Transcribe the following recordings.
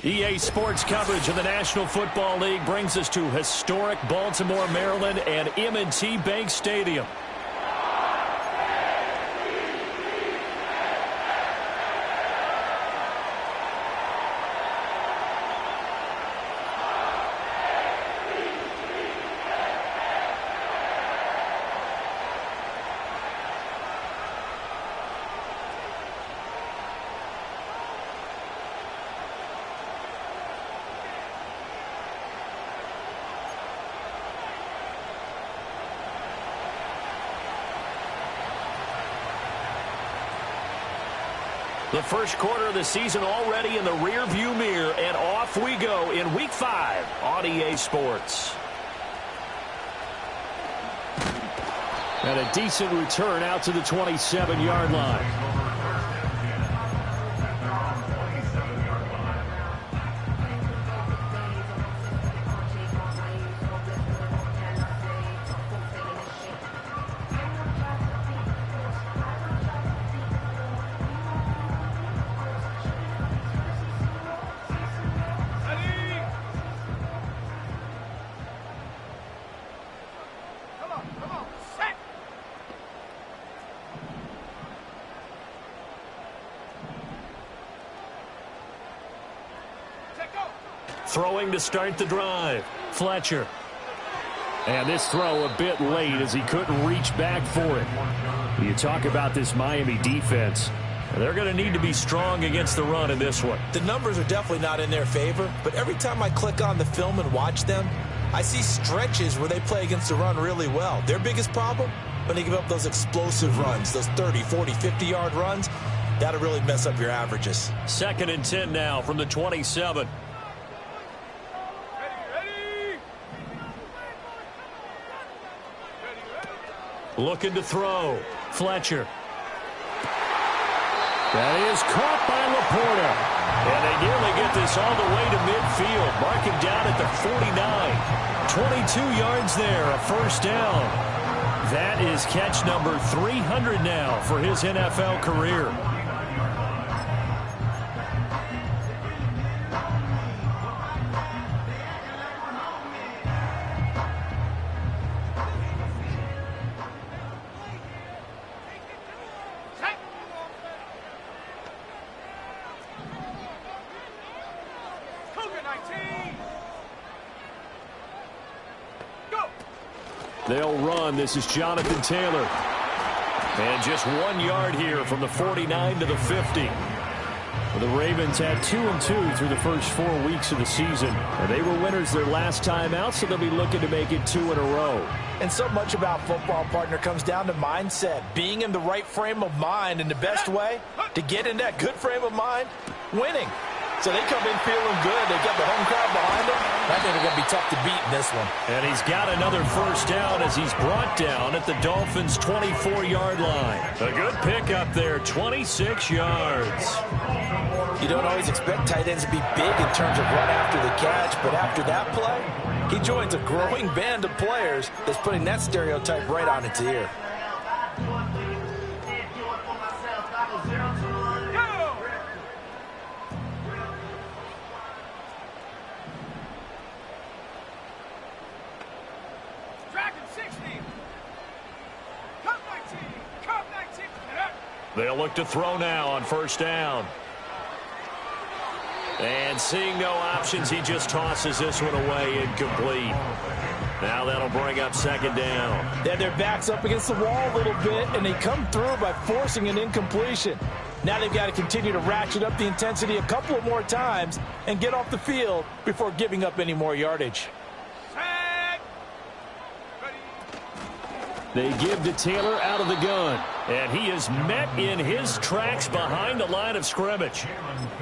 EA Sports coverage of the National Football League brings us to historic Baltimore, Maryland, and M&T Bank Stadium. The first quarter of the season already in the rear-view mirror, and off we go in Week 5 on EA Sports. And a decent return out to the 27-yard line. Throwing to start the drive. Fletcher. And this throw a bit late as he couldn't reach back for it. You talk about this Miami defense. They're going to need to be strong against the run in this one. The numbers are definitely not in their favor, but every time I click on the film and watch them, I see stretches where they play against the run really well. Their biggest problem, when they give up those explosive runs, those 30, 40, 50-yard runs, that'll really mess up your averages. 2nd and 10 now from the 27. Looking to throw. Fletcher. That is caught by Laporta. And they nearly get this all the way to midfield. Mark him down at the 49. 22 yards there, a first down. That is catch number 300 now for his NFL career. They'll run. This is Jonathan Taylor. And just 1 yard here from the 49 to the 50. Well, the Ravens had 2-2 through the first 4 weeks of the season. And they were winners their last time out, so they'll be looking to make it 2 in a row. And so much about football, partner, comes down to mindset. Being in the right frame of mind, and the best way to get in that good frame of mind, winning. So they come in feeling good. They got the home crowd behind them. I think they're going to be tough to beat in this one. And he's got another first down as he's brought down at the Dolphins' 24-yard line. A good pickup there, 26 yards. You don't always expect tight ends to be big in terms of run after the catch, but after that play, he joins a growing band of players that's putting that stereotype right on its ear. They'll look to throw now on first down. And seeing no options, he just tosses this one away, incomplete. Now that'll bring up 2nd down. They have their backs up against the wall a little bit, and they come through by forcing an incompletion. Now they've got to continue to ratchet up the intensity a couple of more times and get off the field before giving up any more yardage. They give to Taylor out of the gun. And he is met in his tracks behind the line of scrimmage.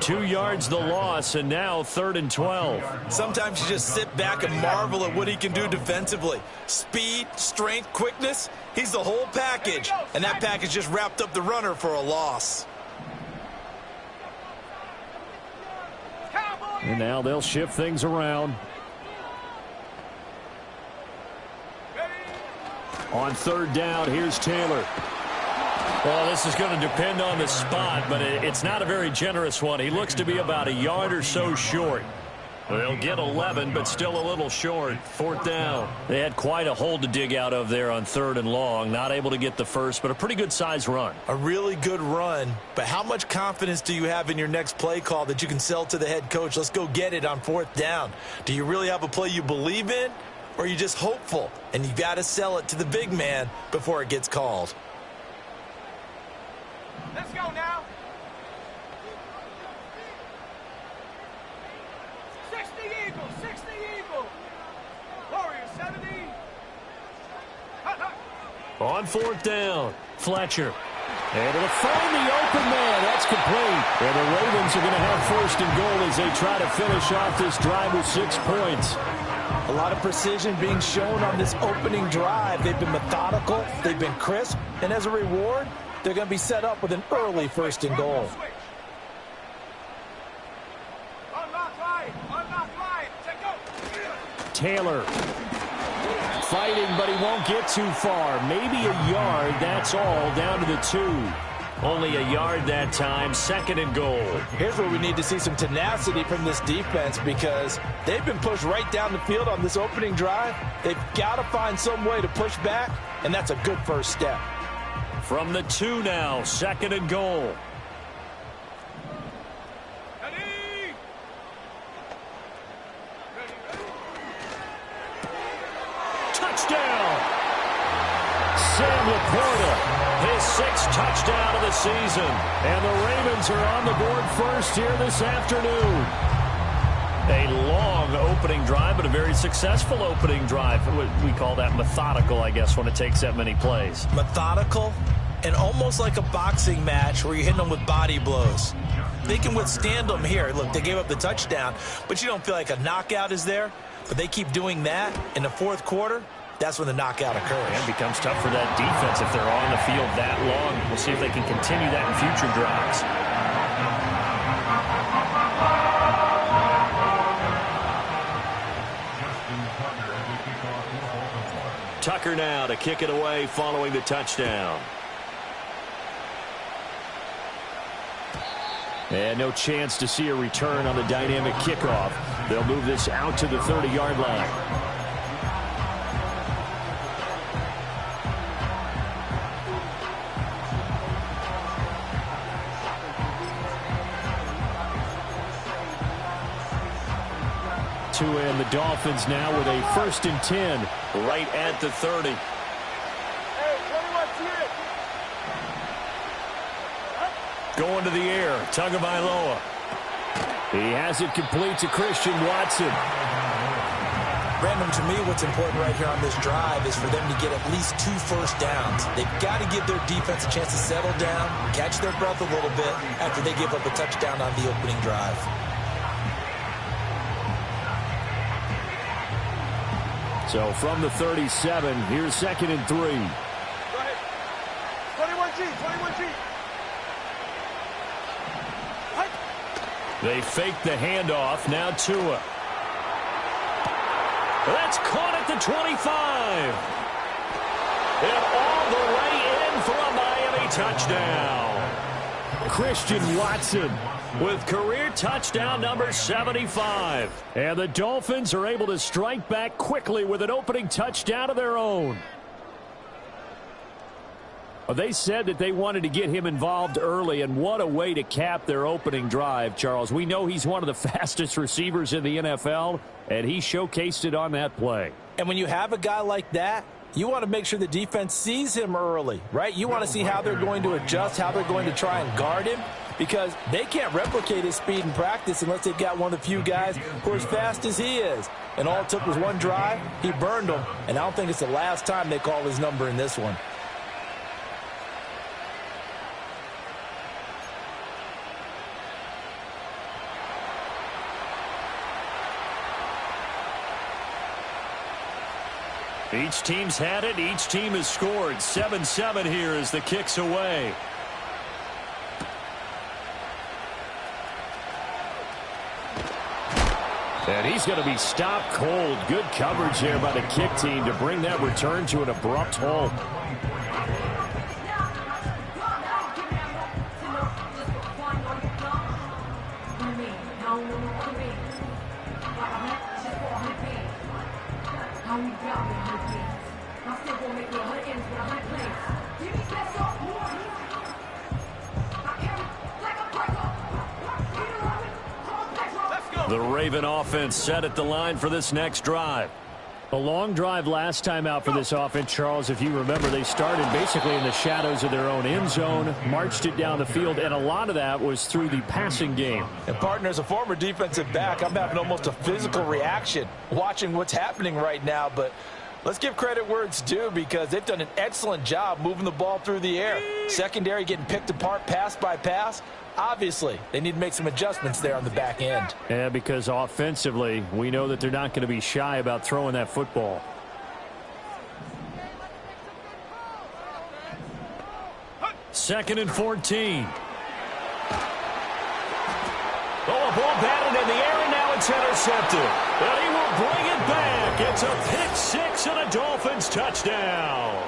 2 yards the loss, and now 3rd and 12. Sometimes you just sit back and marvel at what he can do defensively. Speed, strength, quickness, he's the whole package. And that package just wrapped up the runner for a loss. And now they'll shift things around. On 3rd down, here's Taylor. Well, this is going to depend on the spot, but it's not a very generous one. He looks to be about a yard or so short. They'll get 11, but still a little short. 4th down. They had quite a hole to dig out of there on 3rd and long. Not able to get the first, but a pretty good-sized run. A really good run, but how much confidence do you have in your next play call that you can sell to the head coach? Let's go get it on 4th down. Do you really have a play you believe in, or are you just hopeful? And you got to sell it to the big man before it gets called. Let's go now. 60 Eagles, 60 Eagles. Warriors 70. On 4th down, Fletcher. Able to find the open man. That's complete. And the Ravens are going to have 1st and goal as they try to finish off this drive with 6 points. A lot of precision being shown on this opening drive. They've been methodical. They've been crisp. And as a reward, they're going to be set up with an early 1st and goal. Taylor fighting, but he won't get too far. Maybe a yard. That's all. Down to the 2. Only a yard that time. 2nd and goal. Here's where we need to see some tenacity from this defense because they've been pushed right down the field on this opening drive. They've got to find some way to push back, and that's a good first step. From the 2 now. 2nd and goal. Touchdown! Sam Laporta, his 6th touchdown of the season. And the Ravens are on the board first here this afternoon. A long opening drive, but a very successful opening drive. We call that methodical, I guess, when it takes that many plays. Methodical and almost like a boxing match where you're hitting them with body blows. They can withstand them here. Look, they gave up the touchdown, but you don't feel like a knockout is there. But they keep doing that in the 4th quarter. That's when the knockout occurs. And it becomes tough for that defense if they're on the field that long. We'll see if they can continue that in future drives. Tucker now to kick it away following the touchdown. And no chance to see a return on the dynamic kickoff. They'll move this out to the 30-yard line. And the Dolphins now with a 1st and 10 right at the 30. Going to the air, Tagovailoa. He has it complete to Christian Watson. Brandon, to me, what's important right here on this drive is for them to get at least 2 first downs. They've got to give their defense a chance to settle down, catch their breath a little bit after they give up a touchdown on the opening drive. So from the 37, here's 2nd and 3. Go ahead. 21G, 21G. They fake the handoff. Now Tua. That's caught at the 25. And all the way in for a Miami touchdown. Christian Watson with career touchdown number 75. And the Dolphins are able to strike back quickly with an opening touchdown of their own. Well, they said that they wanted to get him involved early, and what a way to cap their opening drive, Charles. We know he's one of the fastest receivers in the NFL, and he showcased it on that play. And when you have a guy like that, you want to make sure the defense sees him early, right? You want to see how they're going to adjust, how they're going to try and guard him, because they can't replicate his speed in practice unless they've got one of the few guys who are as fast as he is. And all it took was one drive. He burned them, and I don't think it's the last time they call his number in this one. Each team's had it. Each team has scored. 7-7 here as the kick's away. And he's going to be stopped cold. Good coverage there by the kick team to bring that return to an abrupt halt. don't know no other bands. Like a hunt, just for 100 bands. I don't need about me 100 bands. I'm still gonna make me 100 M's with 100 plans. Give me that salt more. I carry like a breaker. Peter Robin, call Petro. Let's go. The Raven offense set at the line for this next drive. A long drive last time out for this offense, Charles. If you remember, they started basically in the shadows of their own end zone, marched it down the field, and a lot of that was through the passing game. And, partner, as a former defensive back, I'm having almost a physical reaction watching what's happening right now. But let's give credit where it's due, because they've done an excellent job moving the ball through the air. Secondary getting picked apart pass by pass. Obviously, they need to make some adjustments there on the back end. Yeah, because offensively, we know that they're not going to be shy about throwing that football. Second and 14. Oh, a ball batted in the air, and now it's intercepted. And he will bring it back. It's a pick six and a Dolphins touchdown.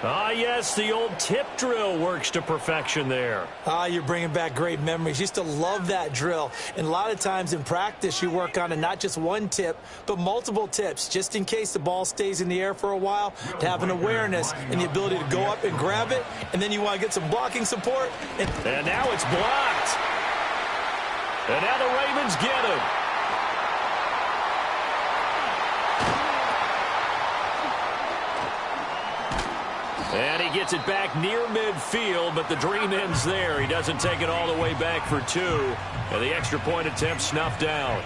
Ah, yes, the old tip drill works to perfection there. Ah, you're bringing back great memories. Used to love that drill. And a lot of times in practice, you work on it, not just one tip, but multiple tips, just in case the ball stays in the air for a while, to have an awareness and the ability to go up and grab it, and then you want to get some blocking support. And now it's blocked. And now the Ravens get him. And he gets it back near midfield, but the dream ends there. He doesn't take it all the way back for two. And the extra point attempt snuffed down.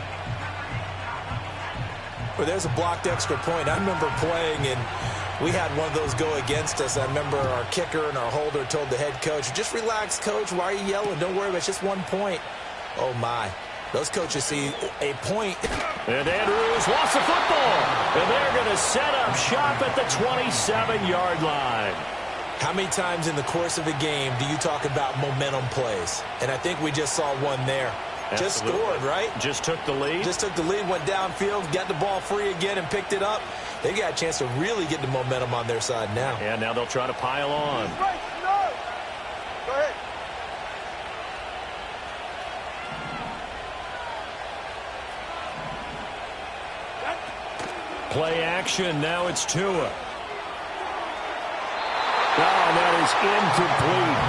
Well, there's a blocked extra point. I remember playing, and we had one of those go against us. I remember our kicker and our holder told the head coach, just relax, coach. Why are you yelling? Don't worry about it. It's just 1 point. Oh, my. Those coaches see a point. And Andrews lost the football. And they're going to set up shop at the 27-yard line. How many times in the course of a game do you talk about momentum plays? And I think we just saw one there. Absolutely. Just scored, right? Just took the lead. Just took the lead, went downfield, got the ball free again, and picked it up. They got a chance to really get the momentum on their side now. And now they'll try to pile on. Right, no. Go ahead. Play action. Now it's Tua. Oh, that is incomplete.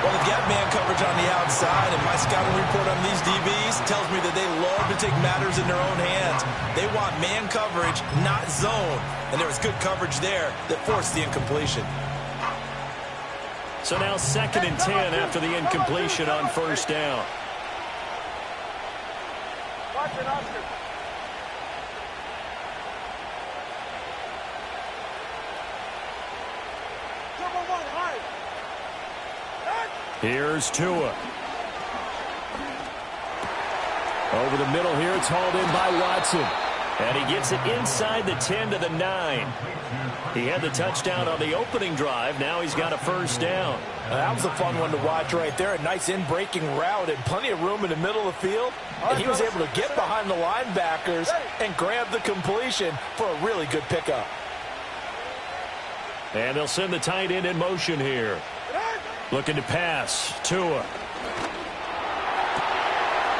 Well, they've got man coverage on the outside, and my scouting report on these DBs tells me that they love to take matters in their own hands. They want man coverage, not zone. And there was good coverage there that forced the incompletion. So now 2nd and 10 after the incompletion on first down. Watch it, Oscar. Here's Tua. Over the middle here, it's hauled in by Watson. And he gets it inside the 10 to the 9. He had the touchdown on the opening drive. Now he's got a first down. That was a fun one to watch right there. A nice in-breaking route and plenty of room in the middle of the field. And he was able to get behind the linebackers and grab the completion for a really good pickup. And they'll send the tight end in motion here. Looking to pass. Tua.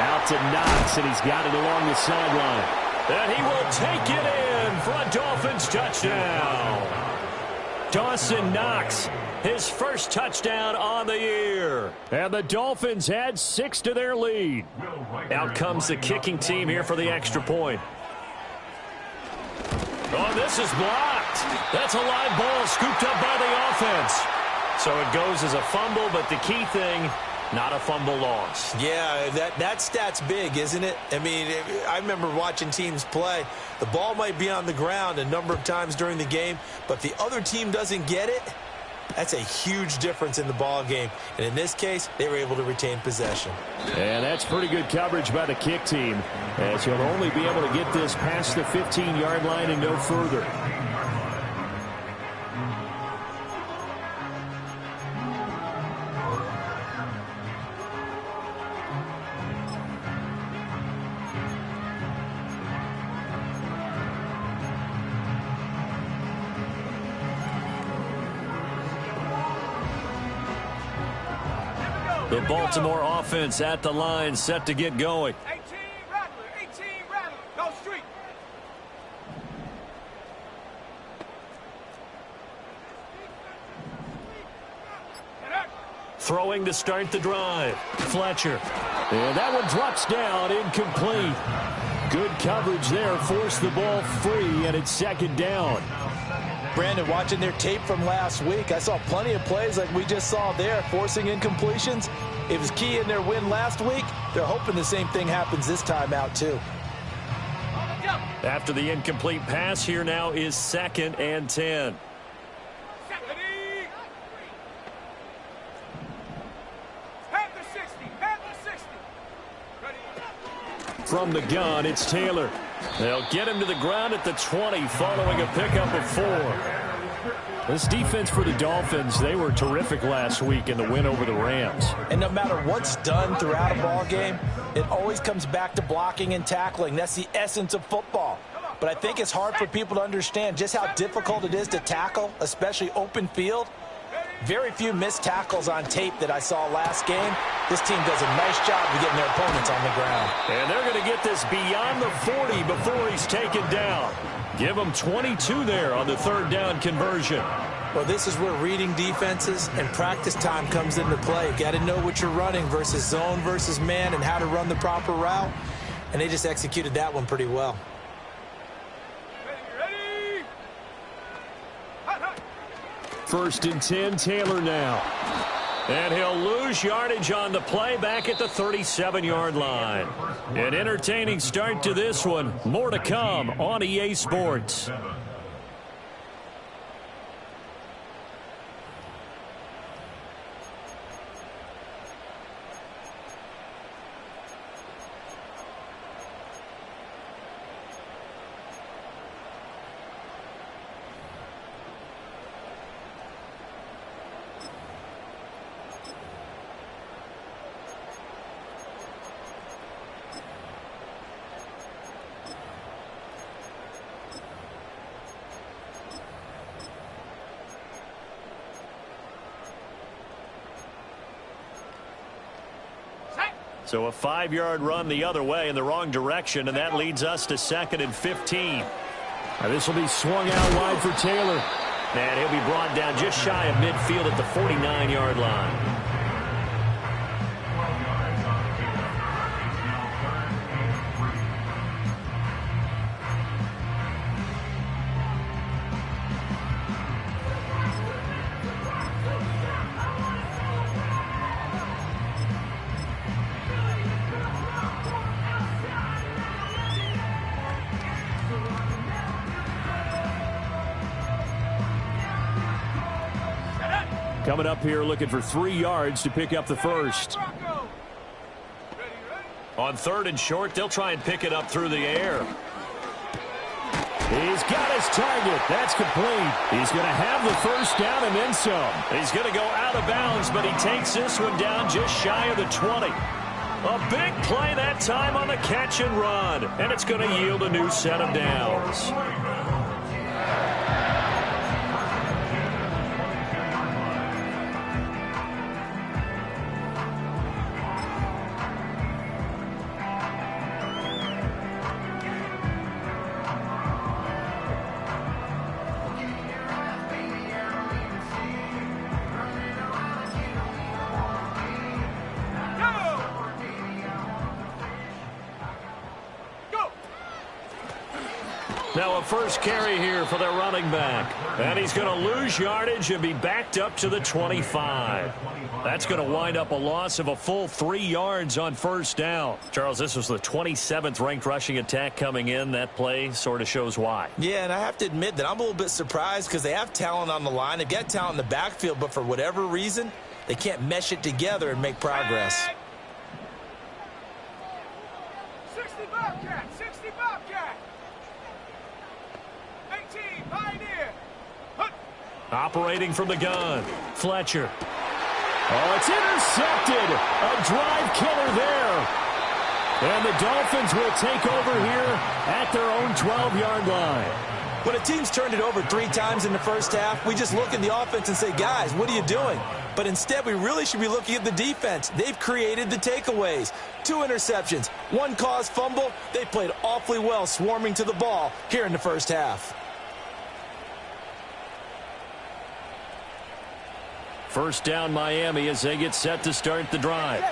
Out to Knox, and he's got it along the sideline. And he will take it in for a Dolphins touchdown. Dawson Knox, his first touchdown on the year. And the Dolphins add 6 to their lead. Out comes the kicking team here for the extra point. Oh, this is blocked. That's a live ball scooped up by the offense. So it goes as a fumble, but the key thing, not a fumble loss. Yeah, that stat's big, isn't it? I mean, I remember watching teams play. The ball might be on the ground a number of times during the game, but if the other team doesn't get it, that's a huge difference in the ball game. And in this case, they were able to retain possession. And that's pretty good coverage by the kick team, as he'll only be able to get this past the 15-yard line and no further. The Baltimore offense at the line, set to get going. 18 Rattler, 18 Rattler, go street. Throwing to start the drive. Fletcher. And that one drops down, incomplete. Good coverage there, forced the ball free, and it's second down. Brandon, watching their tape from last week, I saw plenty of plays like we just saw there, forcing incompletions. It was key in their win last week. They're hoping the same thing happens this time out, too. After the incomplete pass, here now is 2nd and 10. From the gun, it's Taylor. They'll get him to the ground at the 20 following a pickup of 4. This defense for the Dolphins, they were terrific last week in the win over the Rams. And no matter what's done throughout a ball game, it always comes back to blocking and tackling. That's the essence of football. But I think it's hard for people to understand just how difficult it is to tackle, especially open field. Very few missed tackles on tape that I saw last game. This team does a nice job of getting their opponents on the ground. And they're going to get this beyond the 40 before he's taken down. Give him 22 there on the 3rd down conversion. Well, this is where reading defenses and practice time comes into play. Got to know what you're running versus zone versus man and how to run the proper route. And they just executed that one pretty well. First and 10, Taylor now. And he'll lose yardage on the play back at the 37-yard line. An entertaining start to this one. More to come on EA Sports. So a 5-yard run the other way in the wrong direction, and that leads us to 2nd and 15. Now this will be swung out wide for Taylor. And he'll be brought down just shy of midfield at the 49-yard line. Coming up here looking for 3 yards to pick up the first. On 3rd and short, they'll try and pick it up through the air. He's got his target. That's complete. He's going to have the first down and then some. He's going to go out of bounds, but he takes this one down just shy of the 20. A big play that time on the catch and run, and it's going to yield a new set of downs. Now a first carry here for their running back. And he's going to lose yardage and be backed up to the 25. That's going to wind up a loss of a full 3 yards on first down. Charles, this was the 27th ranked rushing attack coming in. That play sort of shows why. Yeah, and I have to admit that I'm a little bit surprised because they have talent on the line. They've got talent in the backfield, but for whatever reason, they can't mesh it together and make progress. 60 Bobcat, 60 Bobcat. 18 Pioneer. Operating from the gun, Fletcher. Oh, it's intercepted. A drive killer there. And the Dolphins will take over here at their own 12-yard line. When a team's turned it over 3 times in the first half, we just look at the offense and say, guys, what are you doing? But instead, we really should be looking at the defense. They've created the takeaways. 2 interceptions, 1 caused fumble. They played awfully well swarming to the ball here in the first half. First down Miami as they get set to start the drive.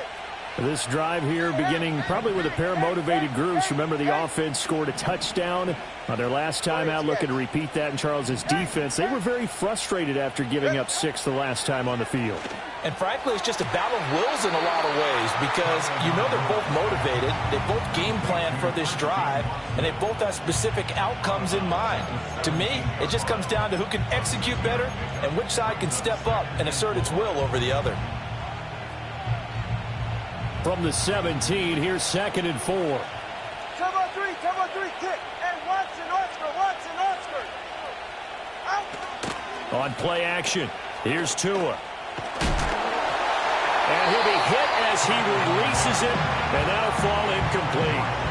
This drive here beginning probably with a pair of motivated groups. Remember, the offense scored a touchdown on their last time out, looking to repeat that in Charles's defense. They were very frustrated after giving up 6 the last time on the field. And frankly, it's just a battle of wills in a lot of ways because you know they're both motivated. They both game plan for this drive, and they both have specific outcomes in mind. To me, it just comes down to who can execute better and which side can step up and assert its will over the other. From the 17, here's 2nd and 4. Come on 3, kick. And Watson, Oscar. Out. On play action, here's Tua. And he'll be hit as he releases it, and that'll fall incomplete.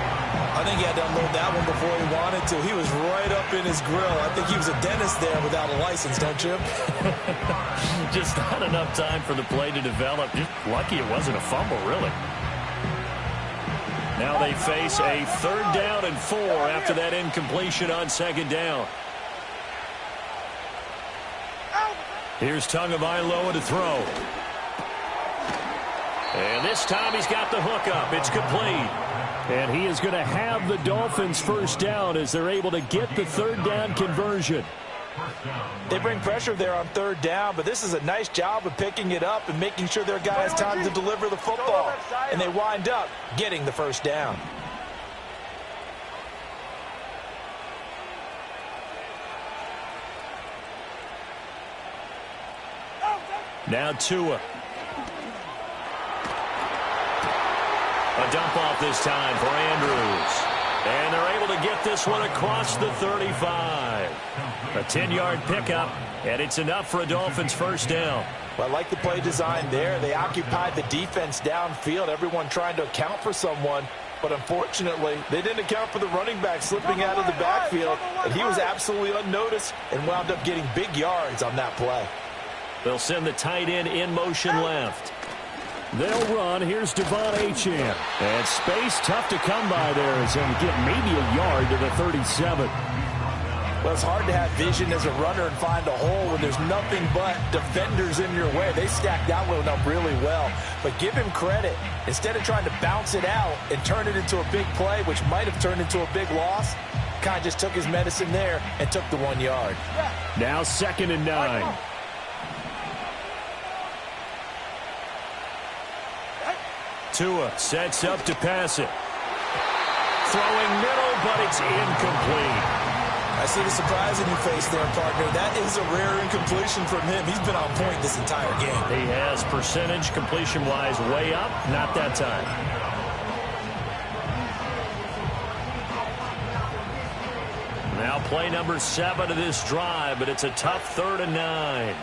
I think he had to unload that one before he wanted to. He was right up in his grill. I think he was a dentist there without a license, don't you? Just not enough time for the play to develop. Just lucky it wasn't a fumble, really. Now they face a 3rd down and 4 after that incompletion on 2nd down. Here's Tagovailoa to throw. And this time he's got the hook up. It's complete. And he is going to have the Dolphins first down as they're able to get the 3rd down conversion. They bring pressure there on 3rd down, but this is a nice job of picking it up and making sure their guy has time to deliver the football. And they wind up getting the first down. Now Tua. A dump off this time for Andrews. And they're able to get this one across the 35. A 10-yard pickup, and it's enough for a Dolphins first down. Well, I like the play design there. They occupied the defense downfield, everyone trying to account for someone. But unfortunately, they didn't account for the running back slipping out of the backfield. And he was absolutely unnoticed and wound up getting big yards on that play. They'll send the tight end in motion left. They'll run. Here's Devon Achane. And space tough to come by there as he'll get maybe a yard to the 37. Well, it's hard to have vision as a runner and find a hole when there's nothing but defenders in your way. They stacked that one up really well. But give him credit. Instead of trying to bounce it out and turn it into a big play, which might have turned into a big loss, kind of just took his medicine there and took the 1 yard. Now 2nd and 9. Tua sets up to pass it. Throwing middle, but it's incomplete. I see the surprise in your face there, partner. That is a rare incompletion from him. He's been on point this entire game. He has percentage completion-wise way up. Not that time. Now play number 7 of this drive, but it's a tough 3rd and 9.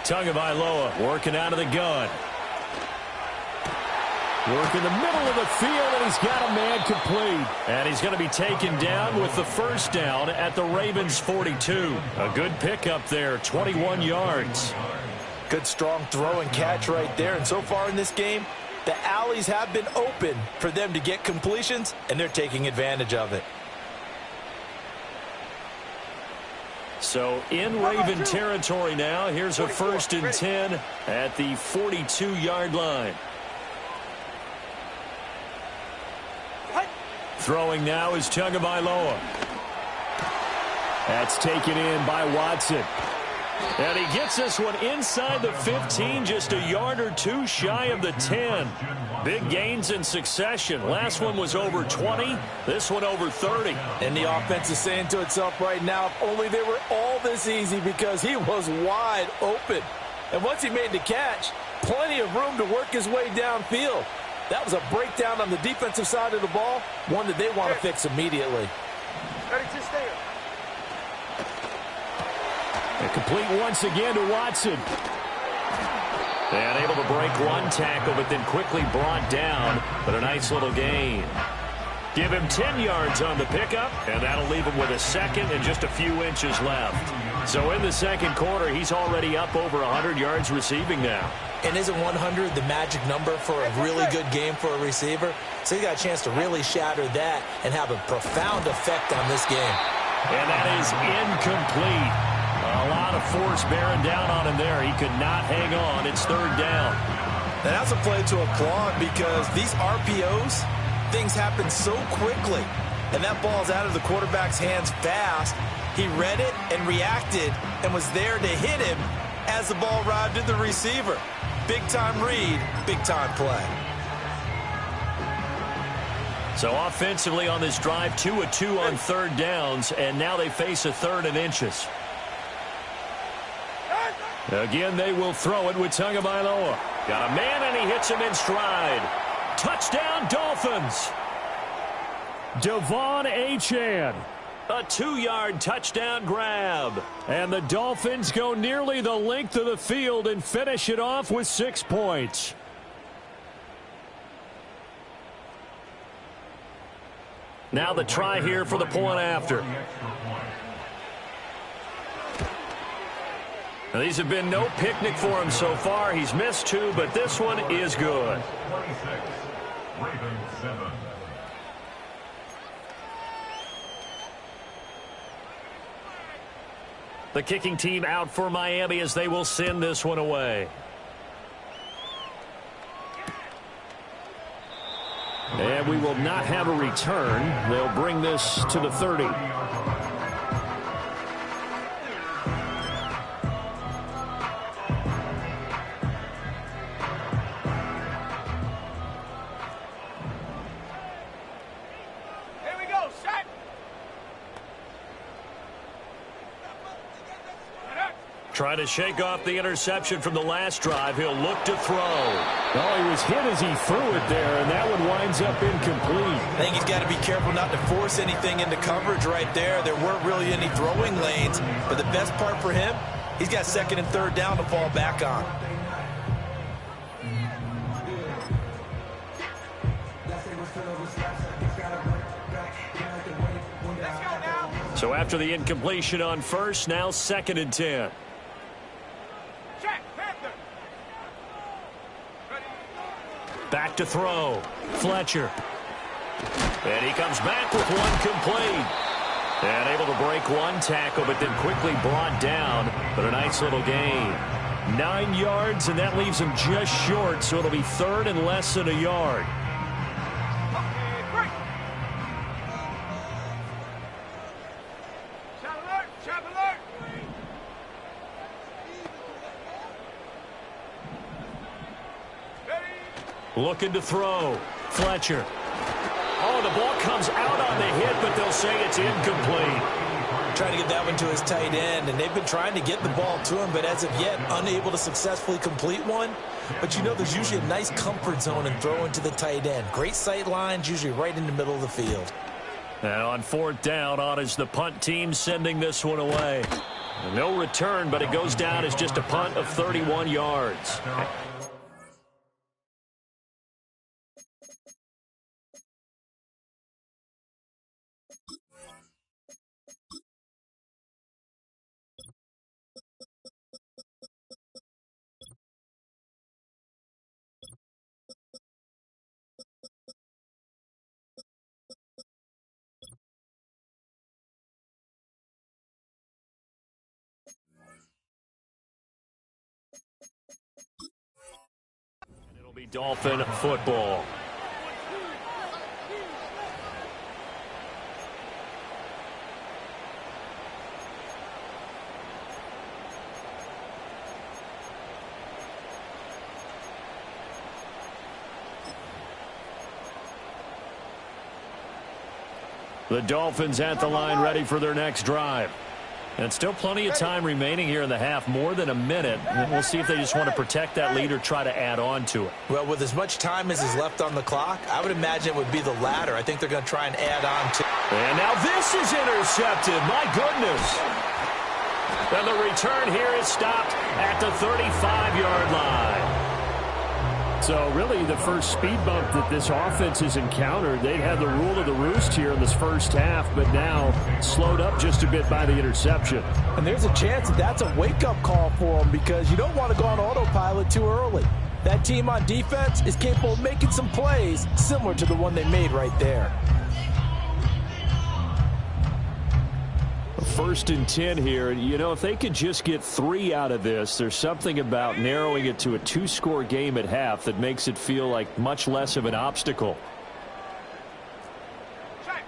Tagovailoa working out of the gun. Working the middle of the field, and he's got a man complete. And he's going to be taken down with the first down at the Ravens' 42. A good pickup there, 21 yards. Good, strong throw and catch right there. And so far in this game, the alleys have been open for them to get completions, and they're taking advantage of it. So in Raven territory now. Here's a 1st and 10 at the 42-yard line. Throwing now is Tagovailoa. That's taken in by Watson. And he gets this one inside the 15, just a yard or two shy of the 10. Big gains in succession. Last one was over 20. This one over 30. And the offense is saying to itself right now, if only they were all this easy, because he was wide open. And once he made the catch, plenty of room to work his way downfield. That was a breakdown on the defensive side of the ball, one that they want to fix immediately. Ready to stay. And complete once again to Watson. And able to break one tackle, but then quickly brought down. But a nice little gain. Give him 10 yards on the pickup, and that'll leave him with a second and just a few inches left. So in the second quarter, he's already up over 100 yards receiving now. And isn't 100 the magic number for a really good game for a receiver? So he got a chance to really shatter that and have a profound effect on this game. And that is incomplete. A lot of force bearing down on him there. He could not hang on. It's third down. And that's a play to applaud because these RPOs, things happen so quickly. And that ball's out of the quarterback's hands fast. He read it and reacted and was there to hit him as the ball arrived at the receiver. Big-time read, big-time play. So offensively on this drive, 2 of 2 on third downs, and now they face a third and inches. Again, they will throw it with Tagovailoa. Got a man, and he hits him in stride. Touchdown, Dolphins. Devon Achane. A 2-yard touchdown grab. And the Dolphins go nearly the length of the field and finish it off with 6 points. Now the try here for the point after. Now these have been no picnic for him so far. He's missed 2, but this one is good. 26, Ravens 7. The kicking team out for Miami as they will send this one away. And we will not have a return. They'll bring this to the 30. Trying to shake off the interception from the last drive. He'll look to throw. Oh, he was hit as he threw it there, and that one winds up incomplete. I think he's got to be careful not to force anything into coverage right there. There weren't really any throwing lanes, but the best part for him, he's got second and third down to fall back on. So after the incompletion on first, now second and 10. Back to throw. Fletcher. And he comes back with one complete. And able to break one tackle, but then quickly brought down. But a nice little gain. 9 yards, and that leaves him just short, so it'll be third and less than a yard. Looking to throw. Fletcher. Oh, the ball comes out on the hit, but they'll say it's incomplete. Trying to get that one to his tight end, and they've been trying to get the ball to him, but as of yet, unable to successfully complete one. But you know there's usually a nice comfort zone in throwing to the tight end. Great sight lines, usually right in the middle of the field. And on fourth down, on is the punt team sending this one away. No return, but it goes down as just a punt of 31 yards. It'll be Dolphin football. The Dolphins at the line ready for their next drive. And still plenty of time remaining here in the half, more than a minute. And we'll see if they just want to protect that lead or try to add on to it. Well, with as much time as is left on the clock, I would imagine it would be the latter. I think they're going to try and add on to. And now this is intercepted. My goodness. And the return here is stopped at the 35-yard line. So really the first speed bump that this offense has encountered, they'd had the rule of the roost here in this first half, but now slowed up just a bit by the interception. And there's a chance that that's a wake-up call for them because you don't want to go on autopilot too early. That team on defense is capable of making some plays similar to the one they made right there. 1st and 10 here. You know, if they could just get 3 out of this, there's something about narrowing it to a 2-score game at half that makes it feel like much less of an obstacle. Check.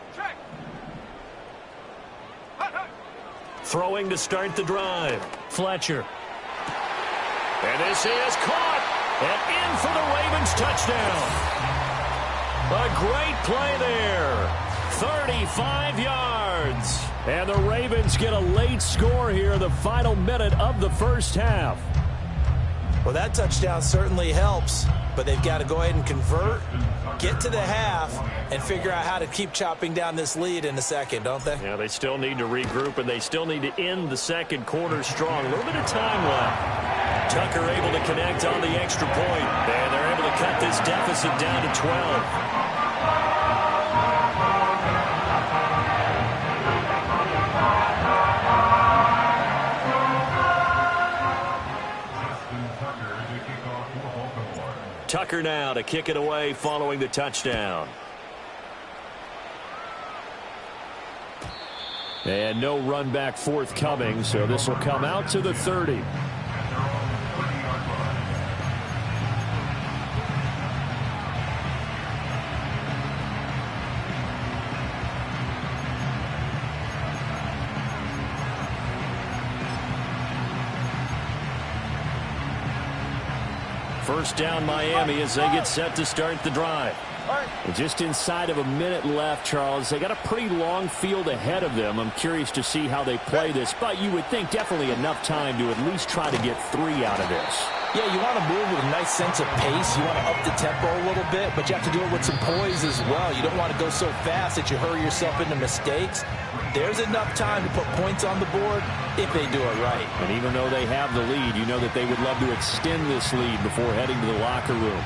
Throwing to start the drive. Fletcher. And this is caught. And in for the Ravens touchdown. A great play there. 35 yards. And the Ravens get a late score here, the final minute of the first half. Well, that touchdown certainly helps, but they've got to go ahead and convert, get to the half, and figure out how to keep chopping down this lead in the second, don't they? Yeah, they still need to regroup, and they still need to end the second quarter strong. A little bit of time left. Tucker able to connect on the extra point, and they're able to cut this deficit down to 12. Tucker now to kick it away following the touchdown. And no run back forthcoming, so this will come out to the 30. First down Miami as they get set to start the drive. And just inside of a minute left, Charles. They got a pretty long field ahead of them. I'm curious to see how they play this, but you would think definitely enough time to at least try to get 3 out of this. Yeah, you want to move with a nice sense of pace. You want to up the tempo a little bit, but you have to do it with some poise as well. You don't want to go so fast that you hurry yourself into mistakes. There's enough time to put points on the board if they do it right. And even though they have the lead, you know that they would love to extend this lead before heading to the locker room.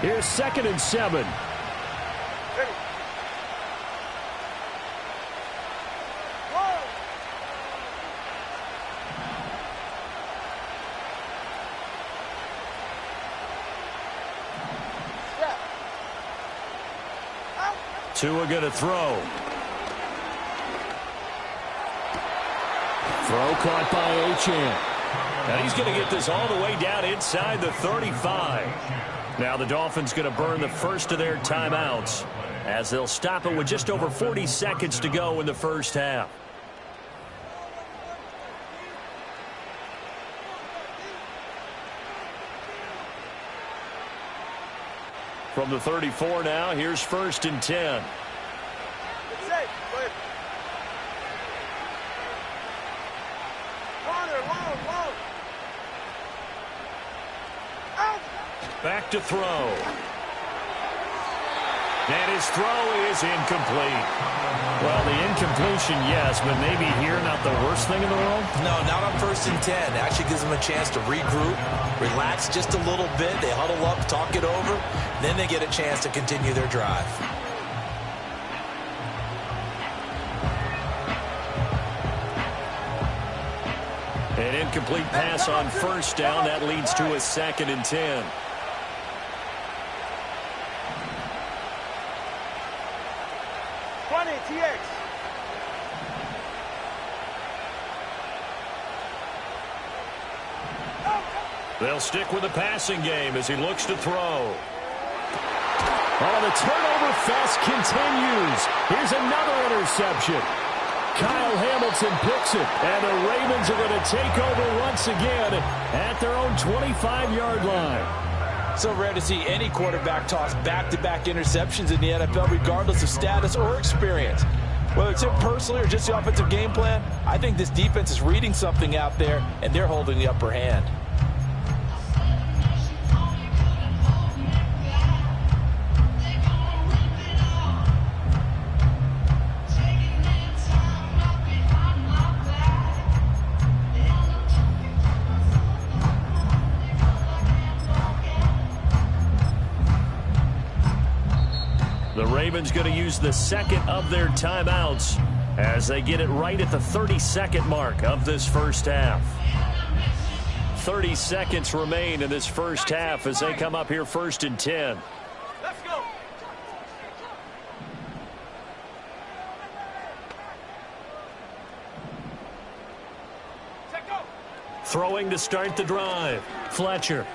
Here's 2nd and 7. Tua going to throw. Throw caught by Achane. And he's going to get this all the way down inside the 35. Now the Dolphins going to burn the first of their timeouts as they'll stop it with just over 40 seconds to go in the first half. From the 34 now, here's 1st and 10. Back to throw. And his throw is incomplete. Well, the incompletion, yes, but maybe here not the worst thing in the world? No, not on 1st and 10. It actually gives them a chance to regroup, relax just a little bit. They huddle up, talk it over. Then they get a chance to continue their drive. An incomplete pass on 1st down. That leads to a 2nd and 10. They'll stick with the passing game as he looks to throw. Oh, the turnover fest continues. Here's another interception. Kyle Hamilton picks it, and the Ravens are going to take over once again at their own 25-yard line. So rare to see any quarterback toss back-to-back interceptions in the NFL, regardless of status or experience. Whether it's him personally or just the offensive game plan, I think this defense is reading something out there, and they're holding the upper hand. Ravens going to use the second of their timeouts as they get it right at the 30-second mark of this first half. 30 seconds remain in this first half as they come up here 1st and 10. Let's go. Throwing to start the drive. Fletcher.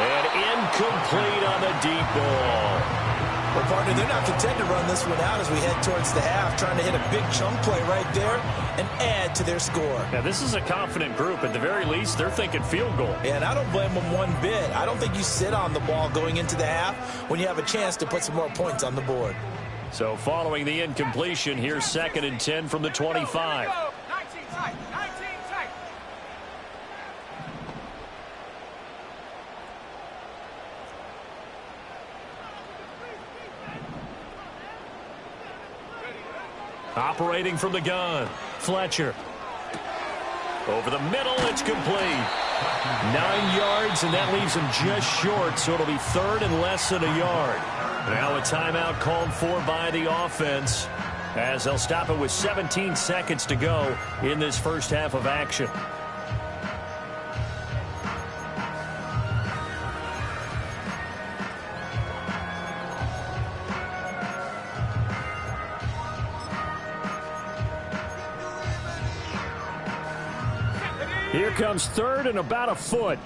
And incomplete on the deep ball. Well, partner, they're not content to run this one out as we head towards the half, trying to hit a big chunk play right there and add to their score. Now, this is a confident group. At the very least, they're thinking field goal. And I don't blame them one bit. I don't think you sit on the ball going into the half when you have a chance to put some more points on the board. So following the incompletion, here's 2nd and 10 from the 25. 19 tight. 19 tight. Operating from the gun. Fletcher. Over the middle, it's complete. 9 yards, and that leaves him just short, so it'll be 3rd and less than a yard. Now a timeout called for by the offense as they'll stop it with 17 seconds to go in this first half of action. Here comes 3rd and about a foot.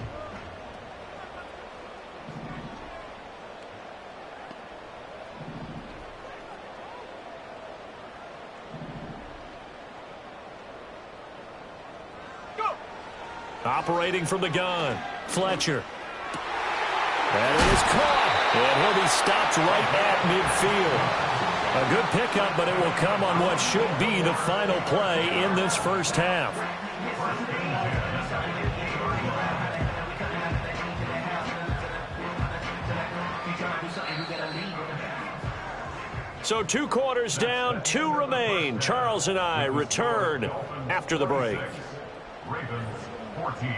Operating from the gun. Fletcher. And it is caught. And he'll be stopped right at midfield. A good pickup, but it will come on what should be the final play in this first half. So 2 quarters down, 2 remain. Charles and I return after the break. Ravens 14.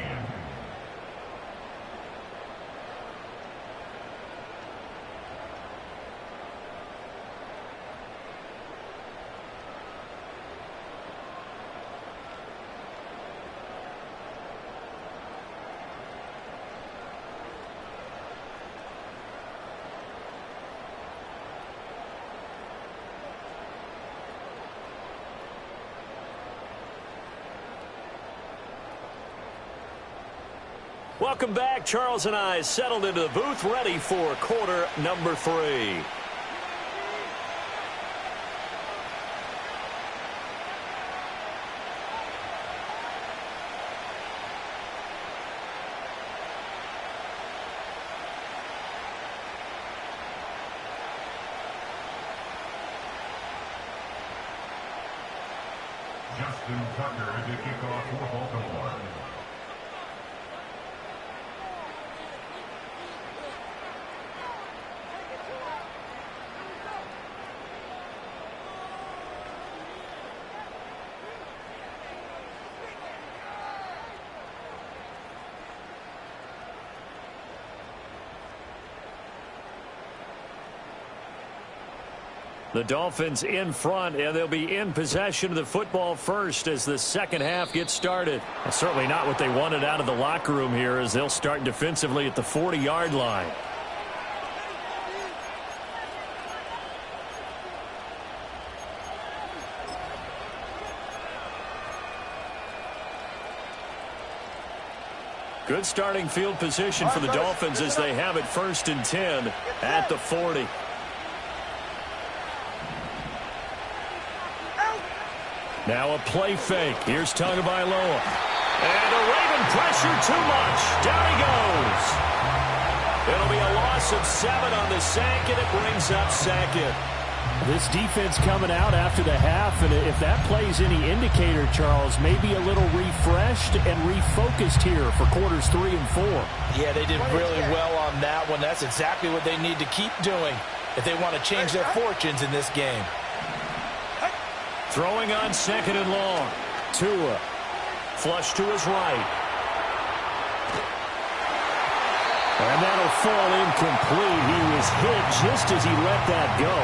Welcome back. Charles and I settled into the booth, ready for quarter number 3. Justin Tucker to kick off for Baltimore. The Dolphins in front, and they'll be in possession of the football first as the second half gets started. And certainly not what they wanted out of the locker room here as they'll start defensively at the 40-yard line. Good starting field position for the Dolphins as they have it 1st and 10 at the 40. Now a play fake. Here's Tagovailoa. And the Raven pressure too much. Down he goes. It'll be a loss of 7 on the sack, and it brings up 2nd. This defense coming out after the half, and if that plays any indicator, Charles, maybe a little refreshed and refocused here for quarters 3 and 4. Yeah, they did really well on that one. That's exactly what they need to keep doing if they want to change their fortunes in this game. Throwing on 2nd and long. Tua. Flush to his right. And that'll fall incomplete. He was hit just as he let that go.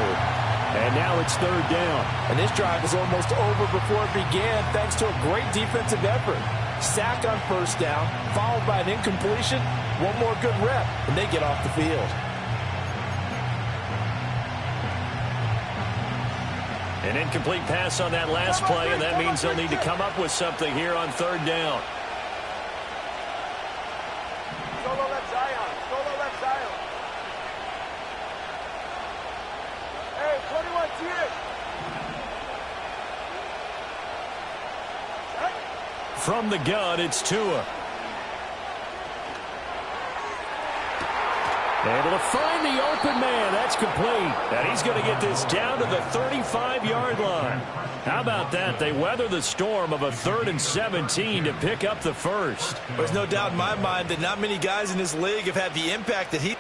And now it's third down. And this drive was almost over before it began thanks to a great defensive effort. Sack on first down, followed by an incompletion. One more good rep, and they get off the field. An incomplete pass on that last play, and that means they'll need to come up with something here on third down. Solo left Zion. Solo left Zion. Hey, 21 TH. From the gun, it's Tua. Able to find the open man. That's complete. And he's going to get this down to the 35-yard line. How about that? They weather the storm of a 3rd and 17 to pick up the first. There's no doubt in my mind that not many guys in this league have had the impact that he...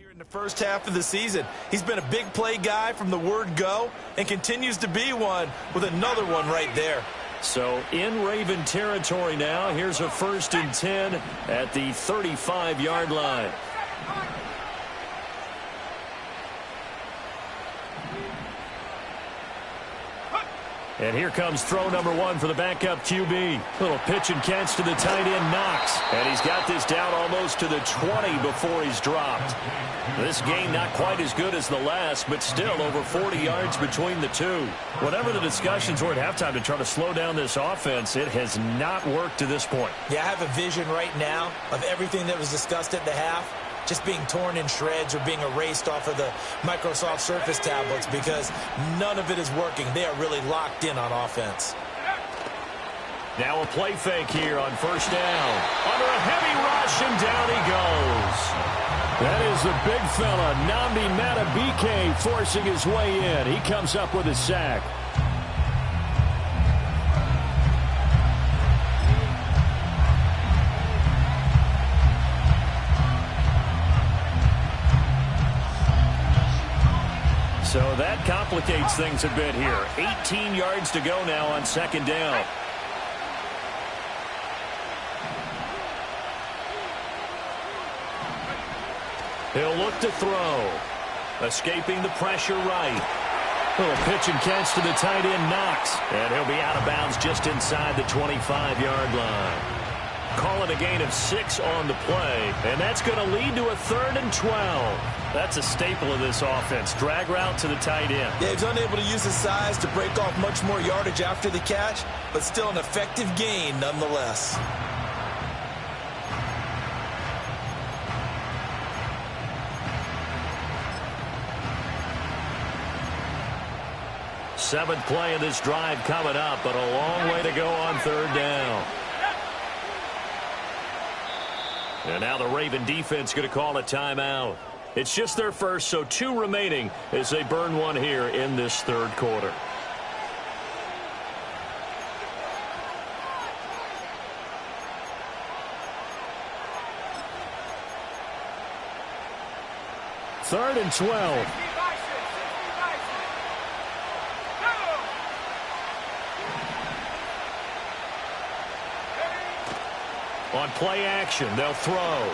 in the first half of the season. He's been a big play guy from the word go and continues to be one with another one right there. So in Raven territory now. Here's a 1st and 10 at the 35-yard line. And here comes throw number 1 for the backup QB. Little pitch and catch to the tight end, Knox. And he's got this down almost to the 20 before he's dropped. This game not quite as good as the last, but still over 40 yards between the two. Whatever the discussions were at halftime to try to slow down this offense, it has not worked to this point. Yeah, I have a vision right now of everything that was discussed at the half just being torn in shreds or being erased off of the Microsoft Surface tablets because none of it is working. They are really locked in on offense. Now a play fake here on first down. Under a heavy rush, and down he goes. That is the big fella, Nnamdi Madubuike, forcing his way in. He comes up with a sack. So that complicates things a bit here. 18 yards to go now on second down. He'll look to throw. Escaping the pressure right. Little pitch and catch to the tight end, Knox. And he'll be out of bounds just inside the 25-yard line. Call it a gain of 6 on the play. And that's going to lead to a 3rd and 12. That's a staple of this offense. Drag route to the tight end. Yeah, he's unable to use his size to break off much more yardage after the catch, but still an effective gain nonetheless. Seventh play of this drive coming up, but a long way to go on third down. And now the Raven defense going to call a timeout. It's just their first, so 2 remaining as they burn one here in this third quarter. Third and 12. On play action, they'll throw.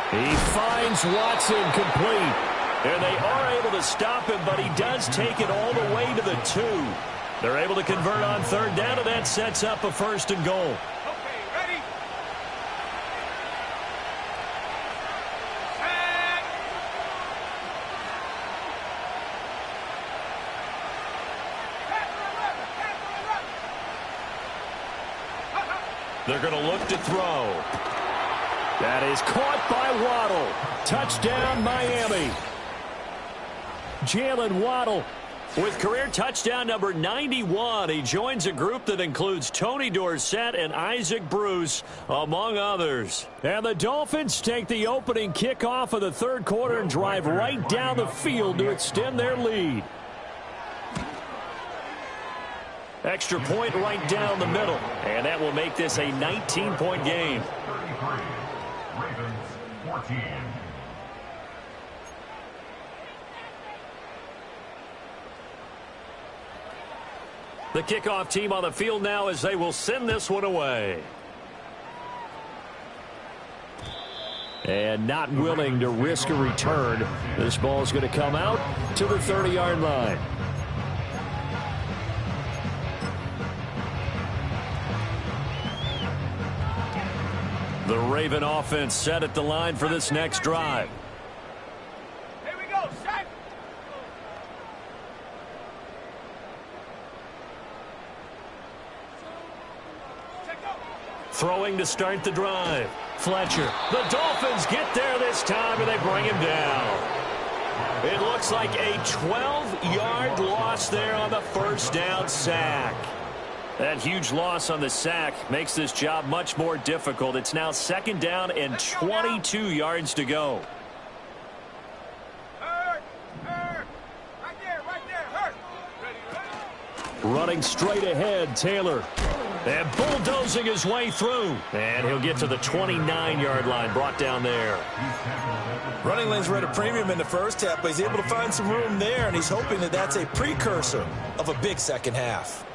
He finds Watson complete. And they are able to stop him, but he does take it all the way to the 2. They're able to convert on third down, and that sets up a 1st and goal. Okay, ready? They're going to look to throw. That is caught by Waddle. Touchdown, Miami. Jalen Waddle, With career touchdown number 91, he joins a group that includes Tony Dorsett and Isaac Bruce, among others. And the Dolphins take the opening kickoff of the third quarter and drive right down the field to extend their lead. Extra point right down the middle, and that will make this a 19-point game. 33, Ravens 14. The kickoff team on the field now as they will send this one away. And not willing to risk a return. This ball is going to come out to the 30-yard line. The Raven offense set at the line for this next drive. Here we go, set. Throwing to start the drive. Fletcher. The Dolphins get there this time, and they bring him down. It looks like a 12-yard loss there on the first down sack. That huge loss on the sack makes this job much more difficult. It's now second down and 22 yards to go. Hurt. Right there, hurt. Ready. Running straight ahead, Taylor. And bulldozing his way through. And he'll get to the 29-yard line, brought down there. Running lanes were at a premium in the first half, but he's able to find some room there, and he's hoping that that's a precursor of a big second half.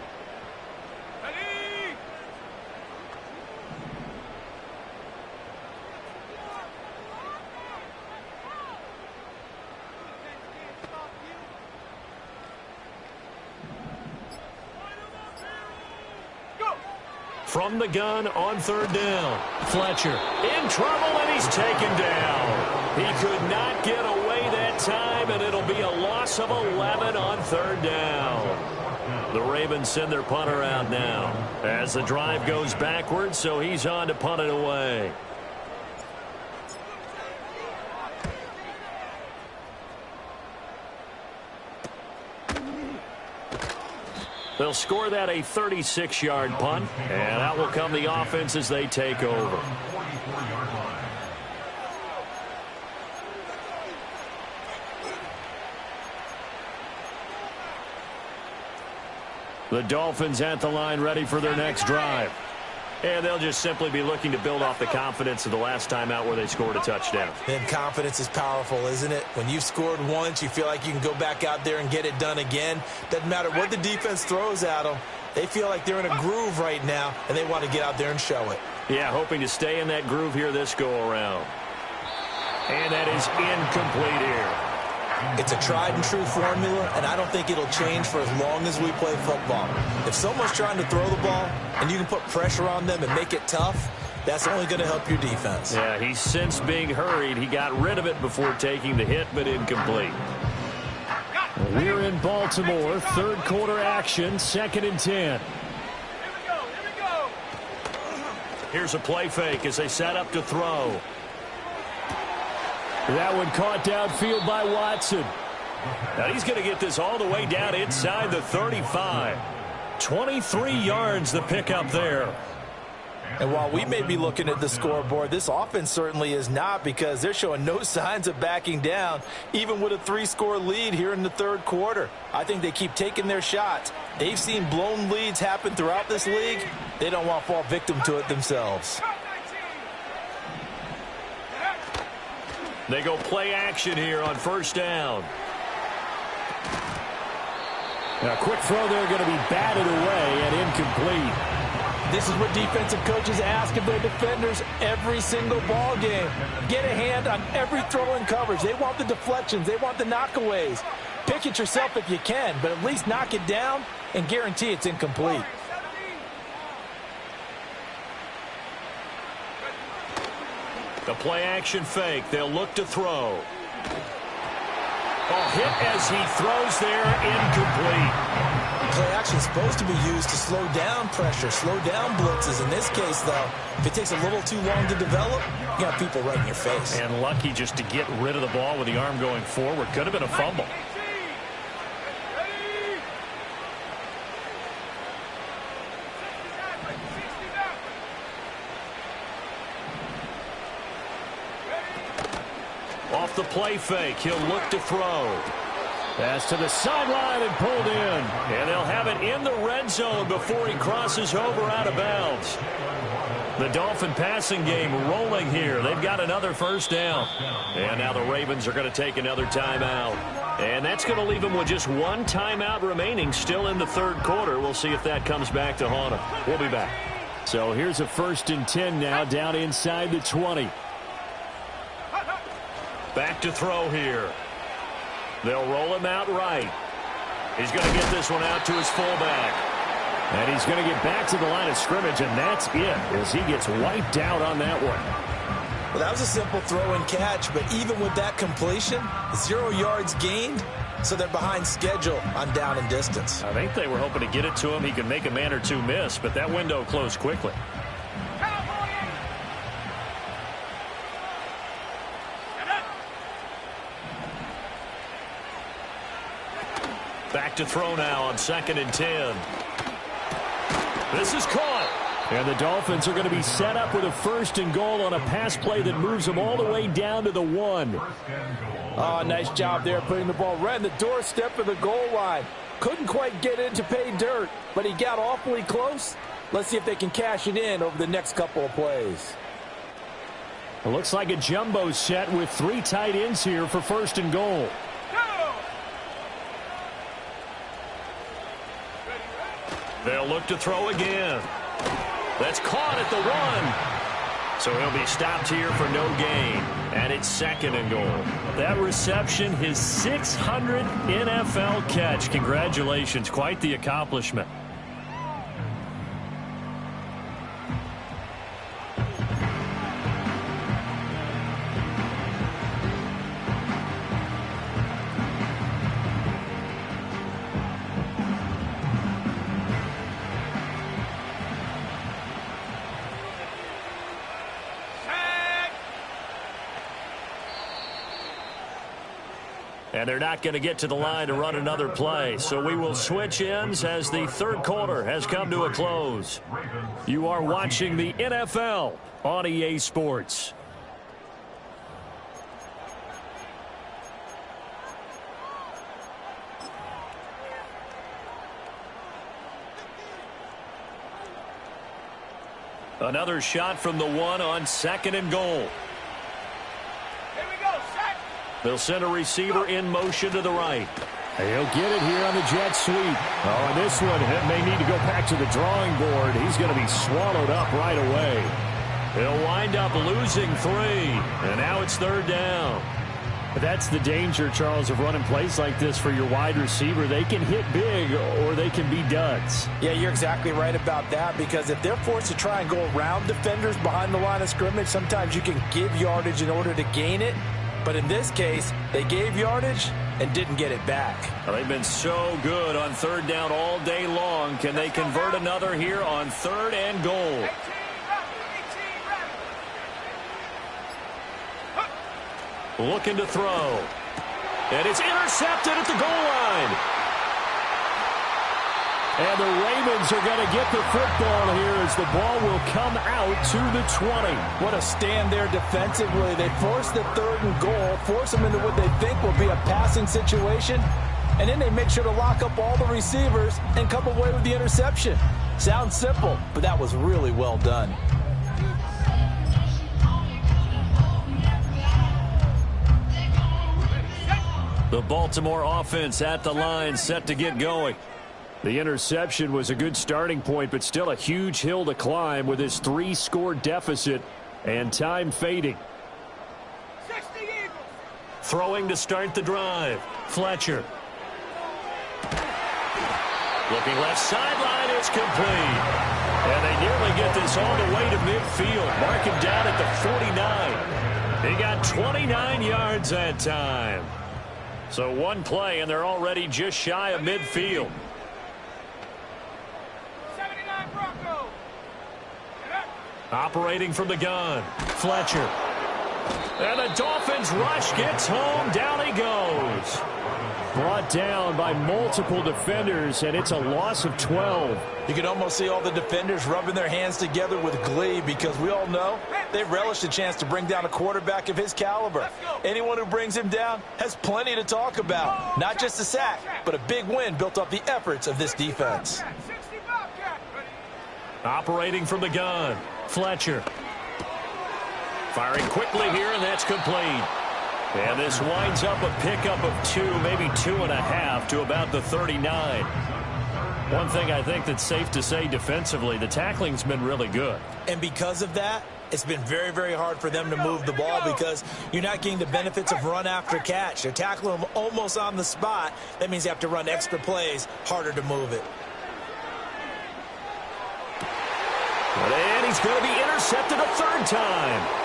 From the gun on third down. Fletcher in trouble, and he's taken down. He could not get away that time, and it'll be a loss of 11 on third down. The Ravens send their punter out now as the drive goes backwards, so he's on to punt it away. They'll score that a 36-yard punt, and out will come the offense as they take over. The Dolphins at the line ready for their next drive. And they'll just simply be looking to build off the confidence of the last time out where they scored a touchdown. And confidence is powerful, isn't it? When you've scored once, you feel like you can go back out there and get it done again. Doesn't matter what the defense throws at them. They feel like they're in a groove right now, and they want to get out there and show it. Yeah, hoping to stay in that groove here this go-around. And that is incomplete here. It's a tried-and-true formula, and I don't think it'll change for as long as we play football. If someone's trying to throw the ball and you can put pressure on them and make it tough, that's only going to help your defense. Yeah, he's since being hurried. He got rid of it before taking the hit, but incomplete. We're in Baltimore. Third quarter action, 2nd and 10. Here we go. Here's a play fake as they set up to throw. That one caught downfield by Watson. Now he's going to get this all the way down inside the 35. 23 yards the pickup there. And while we may be looking at the scoreboard, this offense certainly is not, because they're showing no signs of backing down, even with a 3-score lead here in the third quarter. I think they keep taking their shots. They've seen blown leads happen throughout this league. They don't want to fall victim to it themselves. They go play action here on first down. A quick throw there, going to be batted away and incomplete. This is what defensive coaches ask of their defenders every single ball game. Get a hand on every throw in coverage. They want the deflections. They want the knockaways. Pick it yourself if you can, but at least knock it down and guarantee it's incomplete. The play action fake. They'll look to throw. Oh, hit as he throws there, incomplete. Play action is supposed to be used to slow down pressure, slow down blitzes. In this case, though, if it takes a little too long to develop, you got people right in your face. And lucky just to get rid of the ball with the arm going forward. Could have been a fumble. the play fake. He'll look to throw. Pass to the sideline and pulled in. And they'll have it in the red zone before he crosses over out of bounds. The Dolphin passing game rolling here. They've got another first down. And now the Ravens are going to take another timeout. And that's going to leave them with just one timeout remaining still in the third quarter. We'll see if that comes back to haunt them. We'll be back. So here's a 1st and 10 now down inside the 20. Back to throw here. They'll roll him out right. He's going to get this one out to his fullback. And he's going to get back to the line of scrimmage, and that's it as he gets wiped out on that one. Well, that was a simple throw and catch, but even with that completion, 0 yards gained, so they're behind schedule on down and distance. I think they were hoping to get it to him. He could make a man or two miss, but that window closed quickly. Back to throw now on 2nd and 10. This is caught. And the Dolphins are going to be set up with a 1st and goal on a pass play that moves them all the way down to the 1. Oh, nice job there putting the ball right in the doorstep of the goal line. Couldn't quite get in to pay dirt, but he got awfully close. Let's see if they can cash it in over the next couple of plays. It looks like a jumbo set with 3 tight ends here for 1st and goal. They'll look to throw again. That's caught at the 1. So he'll be stopped here for no gain. And it's 2nd and goal. That reception, his 600th NFL catch. Congratulations. Quite the accomplishment. And they're not going to get to the line to run another play. So we will switch ends as the third quarter has come to a close. You are watching the NFL on EA Sports. Another shot from the 1 on 2nd and goal. They'll send a receiver in motion to the right. He'll get it here on the jet sweep. Oh, and this one may need to go back to the drawing board. He's going to be swallowed up right away. He'll wind up losing 3. And now it's 3rd down. But that's the danger, Charles, of running plays like this for your wide receiver. They can hit big or they can be duds. Yeah, you're exactly right about that, because if they're forced to try and go around defenders behind the line of scrimmage, sometimes you can give yardage in order to gain it. But in this case, they gave yardage and didn't get it back. Well, they've been so good on 3rd down all day long. Can they convert another here on 3rd and goal? Looking to throw. And it's intercepted at the goal line. And the Ravens are going to get the football here as the ball will come out to the 20. What a stand there defensively. They force the 3rd and goal, force them into what they think will be a passing situation, and then they make sure to lock up all the receivers and come away with the interception. Sounds simple, but that was really well done. The Baltimore offense at the line, set to get going. The interception was a good starting point, but still a huge hill to climb with his 3-score deficit and time fading. Throwing to start the drive. Fletcher. Looking left sideline, it's complete. And they nearly get this all the way to midfield. Mark him down at the 49. He got 29 yards that time. So one play, and they're already just shy of midfield. Operating from the gun, Fletcher. And the Dolphins rush gets home. Down he goes. brought down by multiple defenders, and it's a loss of 12. You can almost see all the defenders rubbing their hands together with glee because we all know they relish the chance to bring down a quarterback of his caliber. Anyone who brings him down has plenty to talk about. Not just a sack, but a big win built off the efforts of this defense. Operating from the gun, Fletcher. Firing quickly here, and that's complete. And this winds up a pickup of 2, maybe 2.5 to about the 39. One thing I think that's safe to say defensively, the tackling's been really good. And because of that, it's been very, very hard for them to move the ball because you're not getting the benefits of run after catch. They're tackling them almost on the spot. That means you have to run extra plays, harder to move it. And he's going to be intercepted a third time.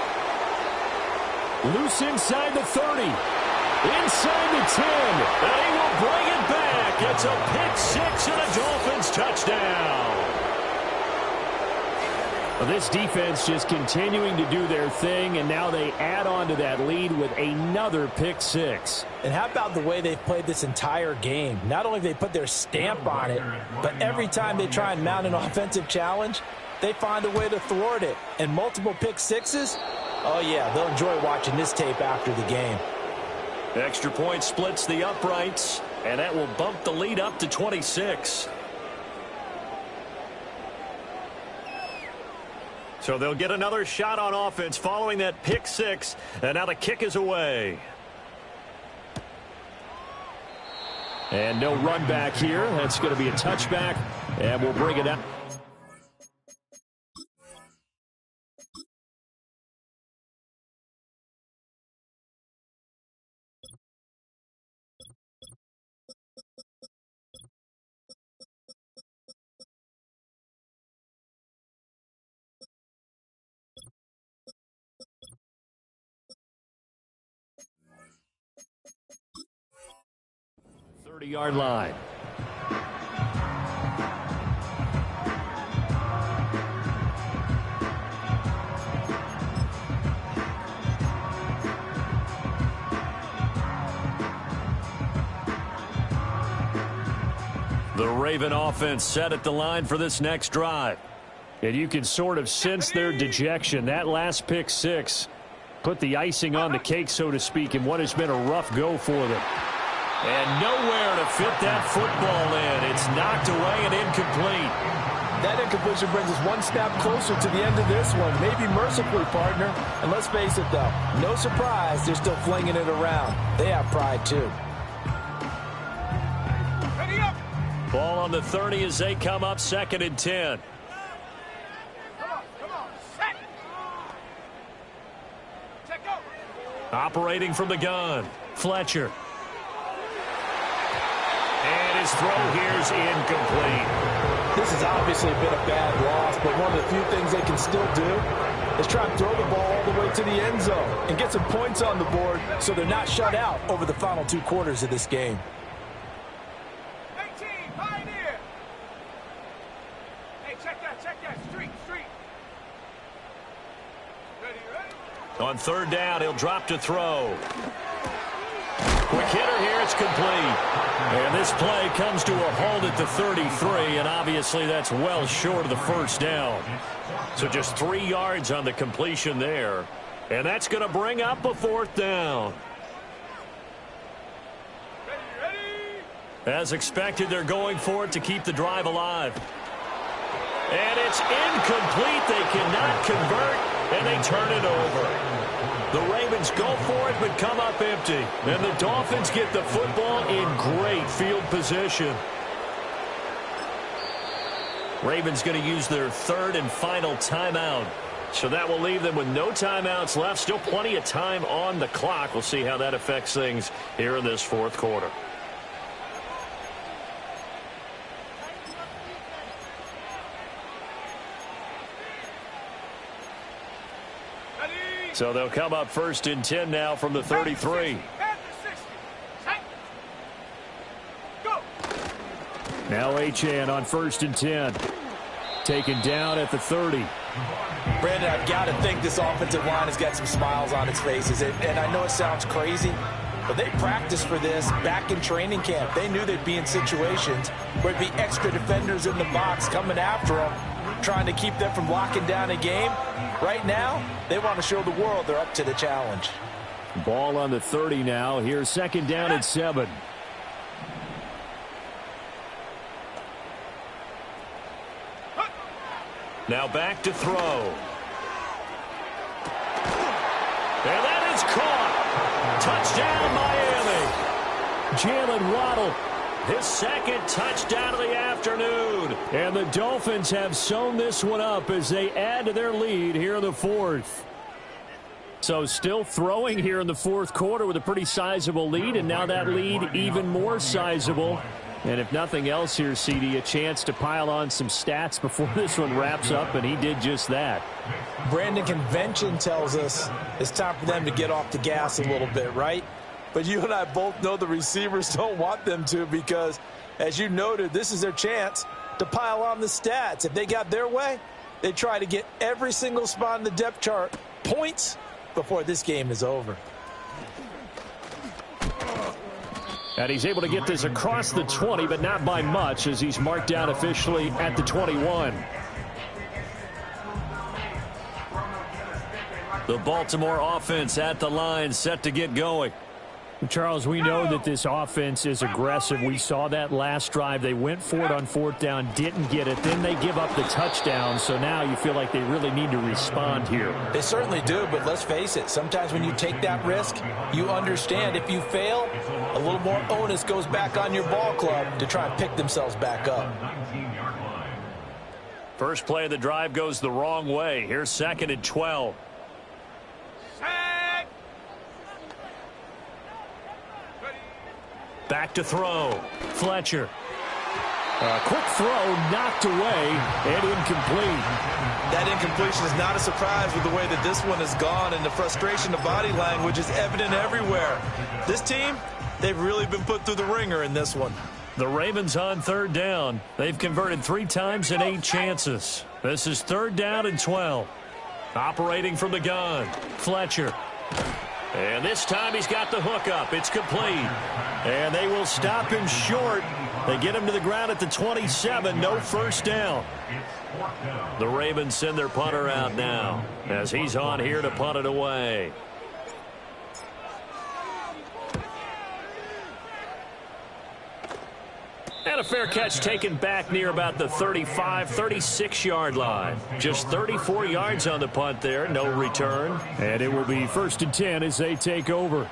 Loose inside the 30. Inside the 10. And he will bring it back. It's a pick 6 and a Dolphins touchdown. Well, this defense just continuing to do their thing, and now they add on to that lead with another pick 6. And how about the way they've played this entire game? Not only have they put their stamp on it, but every time they try and mount an offensive challenge, they find a way to thwart it. And multiple pick 6s, oh yeah, they'll enjoy watching this tape after the game. Extra point splits the uprights, and that will bump the lead up to 26. So they'll get another shot on offense following that pick 6, and now the kick is away. And no run back here. That's going to be a touchback, and we'll bring it up. Yard line. The Raven offense set at the line for this next drive. And you can sort of sense their dejection. That last pick 6 put the icing on the cake, so to speak, in what has been a rough go for them. And nowhere to fit that football in. It's knocked away and incomplete. That incompletion brings us one step closer to the end of this one. Maybe mercifully, partner. And let's face it, though, no surprise, they're still flinging it around. They have pride, too. Ball on the 30 as they come up 2nd and 10. Come on, set. Check out. Operating from the gun, Fletcher. And his throw here is incomplete. This has obviously been a bad loss, but one of the few things they can still do is try and throw the ball all the way to the end zone and get some points on the board so they're not shut out over the final 2 quarters of this game. 18, Pioneer. Hey, check that. Street. Ready? On 3rd down, he'll drop to throw. Quick hitter here, it's complete. And this play comes to a halt at the 33, and obviously that's well short of the 1st down. So just 3 yards on the completion there. And that's going to bring up a 4th down. Ready? As expected, they're going for it to keep the drive alive. And it's incomplete. They cannot convert, and they turn it over. The Ravens go for it, but come up empty. And the Dolphins get the football in great field position. Ravens going to use their 3rd and final timeout. So that will leave them with no timeouts left. Still plenty of time on the clock. We'll see how that affects things here in this 4th quarter. So they'll come up 1st and 10 now from the 33. Now Achane on 1st and 10. Taken down at the 30. Brandon, I've got to think this offensive line has got some smiles on its faces. And I know it sounds crazy, But they practiced for this back in training camp. They knew they'd be in situations where there'd be extra defenders in the box coming after them, trying to keep them from locking down a game. Right now, they want to show the world they're up to the challenge. Ball on the 30 now. Here's second down and 7. Now back to throw. And that is caught. Touchdown, Miami. Jalen Waddle, his second touchdown of the afternoon. And the Dolphins have sewn this one up as they add to their lead here in the fourth. So still throwing here in the fourth quarter with a pretty sizable lead, and now that lead even more sizable. And if nothing else here, CD, a chance to pile on some stats before this one wraps up, and he did just that. Brandon, convention tells us it's time for them to get off the gas a little bit, right? But you and I both know the receivers don't want them to because, as you noted, this is their chance to pile on the stats. If they got their way, they try to get every single spot in the depth chart points before this game is over. And he's able to get this across the 20, but not by much, as he's marked down officially at the 21. The Baltimore offense at the line, set to get going. Charles, we know that this offense is aggressive. We saw that last drive. They went for it on fourth down, didn't get it. Then they give up the touchdown, so now you feel like they really need to respond here. They certainly do, but let's face it. Sometimes when you take that risk, you understand if you fail, a little more onus goes back on your ball club to try and pick themselves back up. First play of the drive goes the wrong way. Here's second and 12. Back to throw. Fletcher. Quick throw, knocked away, and incomplete. That incompletion is not a surprise with the way that this one has gone, and the frustration of body language is evident everywhere. This team, they've really been put through the ringer in this one. The Ravens on third down. They've converted 3 times in 8 chances. This is third down and 12. Operating from the gun, Fletcher. And this time he's got the hook up. It's complete. And they will stop him short. They get him to the ground at the 27. No first down. The Ravens send their punter out now as he's on here to punt it away. And a fair catch taken back near about the 35, 36-yard line. Just 34 yards on the punt there, no return. And it will be first and 10 as they take over.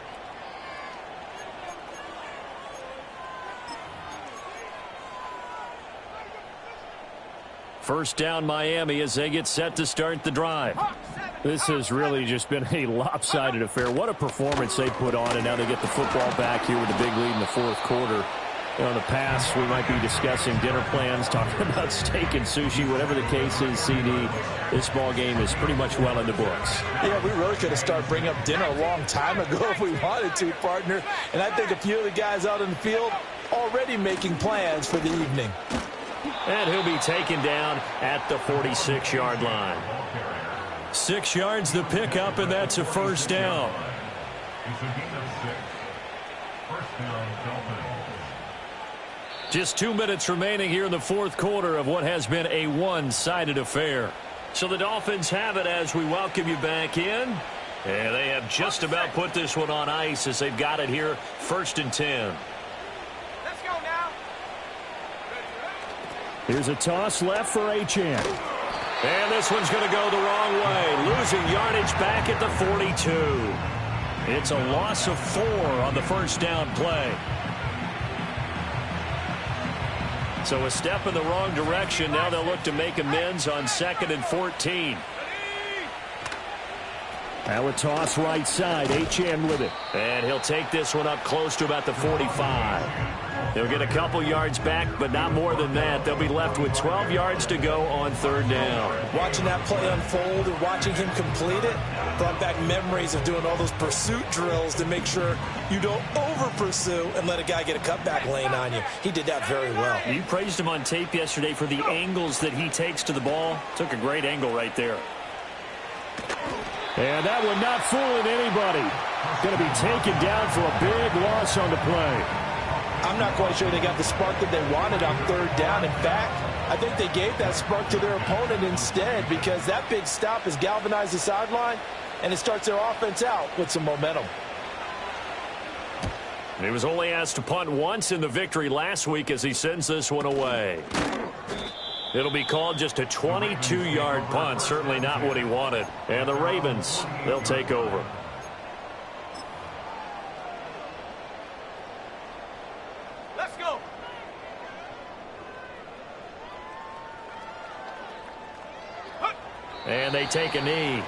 First down Miami as they get set to start the drive. This has really just been a lopsided affair. What a performance they put on, and now they get the football back here with a big lead in the fourth quarter. In the past, we might be discussing dinner plans, talking about steak and sushi, whatever the case is, CD. This ball game is pretty much well in the books. Yeah, we really could have started bringing up dinner a long time ago if we wanted to, partner. And I think a few of the guys out in the field already making plans for the evening. And he'll be taken down at the 46-yard line. 6 yards the pickup, and that's a first down. Just 2 minutes remaining here in the fourth quarter of what has been a one-sided affair. So the Dolphins have it as we welcome you back in. And they have just about put this one on ice as they've got it here, first and 10. Let's go now. Here's a toss left for Achane. And this one's going to go the wrong way. Losing yardage back at the 42. It's a loss of 4 on the first down play. So a step in the wrong direction. Now they'll look to make amends on second and 14. Now a toss right side. Achane with it. And he'll take this one up close to about the 45. They'll get a couple yards back, but not more than that. They'll be left with 12 yards to go on third down. Watching that play unfold and watching him complete it brought back memories of doing all those pursuit drills to make sure you don't over-pursue and let a guy get a cutback lane on you. He did that very well. You praised him on tape yesterday for the angles that he takes to the ball. Took a great angle right there. And that one not fooling anybody. going to be taken down for a big loss on the play. I'm not quite sure they got the spark that they wanted on third down. In fact, I think they gave that spark to their opponent instead, because that big stop has galvanized the sideline, and it starts their offense out with some momentum. He was only asked to punt once in the victory last week as he sends this one away. It'll be called just a 22-yard punt. Certainly not what he wanted. And the Ravens, they'll take over. Let's go. And they take a knee.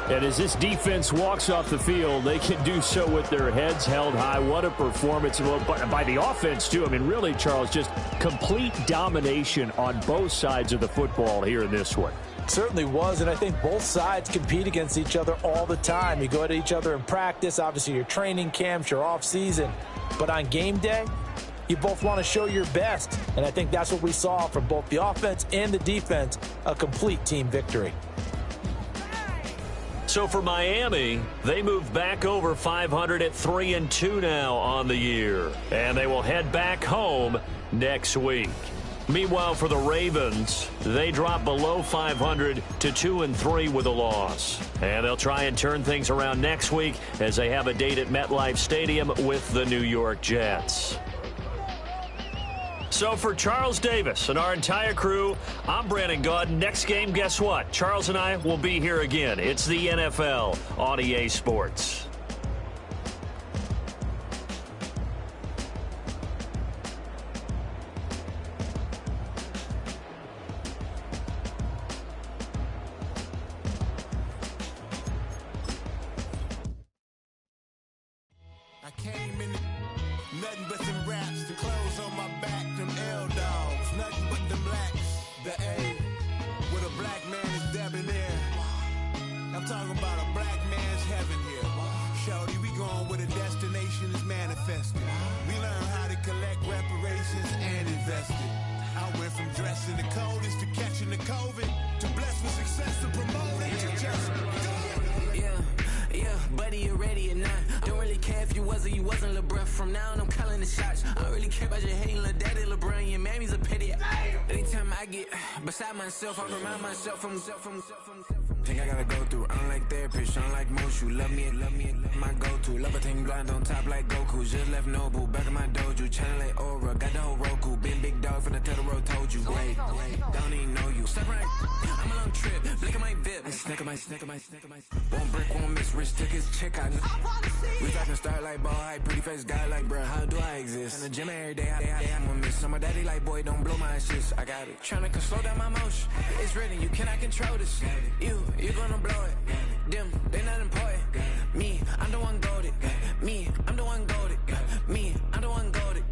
And as this defense walks off the field, they can do so with their heads held high. What a performance by the offense, too. I mean, really, Charles, just complete domination on both sides of the football here in this one. It certainly was, and I think both sides compete against each other all the time. You go at each other in practice, obviously your training camps, your off-season. But on game day, you both want to show your best. And I think that's what we saw from both the offense and the defense, a complete team victory. So for Miami, they move back over 500 at 3-2 now on the year. And they will head back home next week. Meanwhile, for the Ravens, they drop below 500 to 2-3 with a loss. And they'll try and turn things around next week as they have a date at MetLife Stadium with the New York Jets. So for Charles Davis and our entire crew, I'm Brandon Gaudin. Next game, guess what? Charles and I will be here again. It's the NFL on EA Sports. I came in nothing but some raps, the clothes on my back, them L-dogs, nothing but them blacks, the A, with a black man is debonair. I'm talking about a black man's heaven here. Shorty, we going where the destination is manifested. We learn how to collect reparations and invest it. I went from dressing the coldest to catching the COVID, to blessed with success to promote it to just do it. Yeah, buddy, you ready or not? Don't really care if you was or you wasn't LeBron. From now on, I'm calling the shots. I don't really care about your hating little daddy LeBron. Your mammy's a petty. Anytime I get beside myself, I remind myself from think I gotta go through. I don't like therapists, I don't like most. You love me, my go-to. Love a thing blind on top like Goku. Just left Noble, back in my dojo. Channel like Aura, got the whole Roku. Been big dog from the Tether Road, told you. Wait, don't even know you. Step right, I'm a long trip. Look at my VIP. Snack of my. One brick, one miss. Rich took his check out. We talking start like ball high, pretty face guy like, bruh, how do I exist? In the gym every day, I'm a miss. I'm a daddy like, boy, don't blow my assist. I got it. Tryna slow down my motion. It's written, you cannot control this. You gonna blow it. Them, they not important. Me, I'm the one goated. Me, I'm the one goated. Me, I'm the one goated.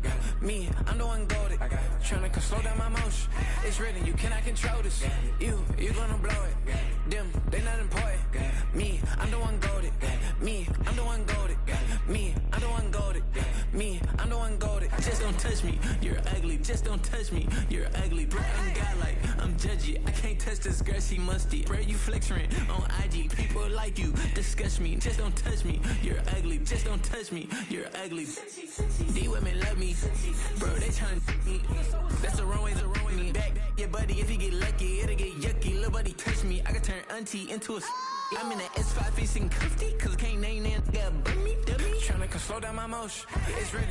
Me, I'm the one goated. Tryna slow down my motion. It's written, you cannot control this. You gonna blow it. Them, they not important. Me, I'm the one goated. Me, I'm the one goated. Me, I'm the one goated. Me, I'm the one goated. Just don't touch me, you're ugly. Just don't touch me, you're ugly. Bro, I'm godlike, I'm judgy. I can't touch this girl, she musty. Bro, you flexing on IG. People like you disgust me. Just don't touch me, you're ugly. Just don't touch me, you're ugly. These women love me, bro, they trying to me. That's the wrong way, me. Back your buddy, if he get lucky, it'll get yucky. Little buddy touch me, I can turn auntie into a I'm in that s5w5 sitting comfy, cause I can't name that. Got me, dummy. Tryna slow down my motion. It's ready.